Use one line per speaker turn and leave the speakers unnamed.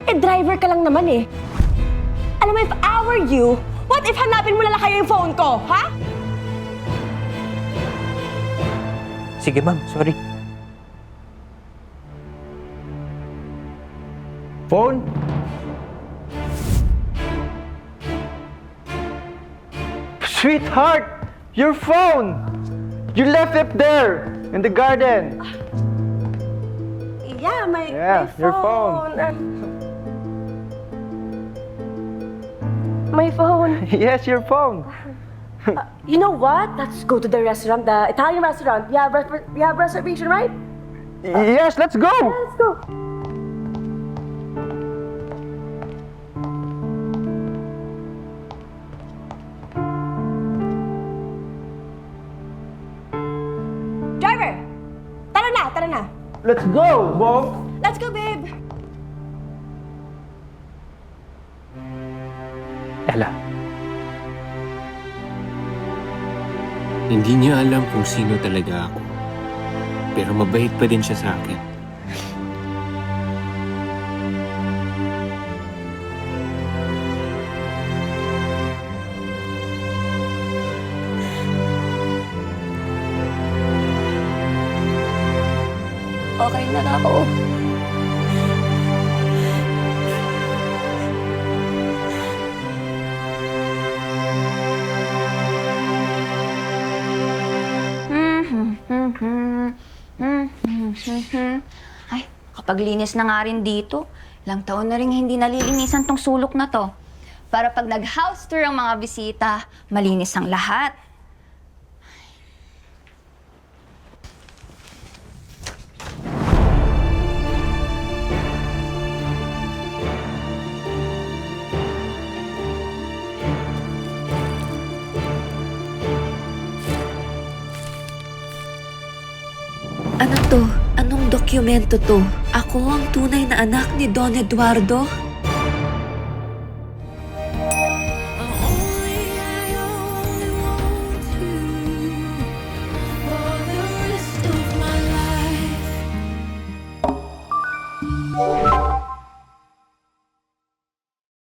Eh, driver ka lang naman eh. Alam mo, if I were you, what if hanapin mo na lang kayo yung phone ko, ha?
Sige, ma'am. Sorry.
Phone? Sweetheart! Your phone! You left it there! In the garden!
Yeah, my
Your phone.
My phone.
Yes, your phone!
You know what? Let's go to the restaurant, the Italian restaurant. We have reservation, right?
Yes, let's go!
Let's go. Driver! Tara na.
Let's go, Bo!
Let's go, babe.
Ella.
Hindi niya alam kung sino talaga ako. Pero mabait pa din siya sa akin.
Okay na ako.
Ay, kapag linis na nga rin dito, ilang taon na rin hindi nalilinisan tong sulok na to. Para pag nag-house tour ang mga bisita, malinis ang lahat.
Ano to? Anong dokumento to? Ako ang tunay na anak ni Don Eduardo?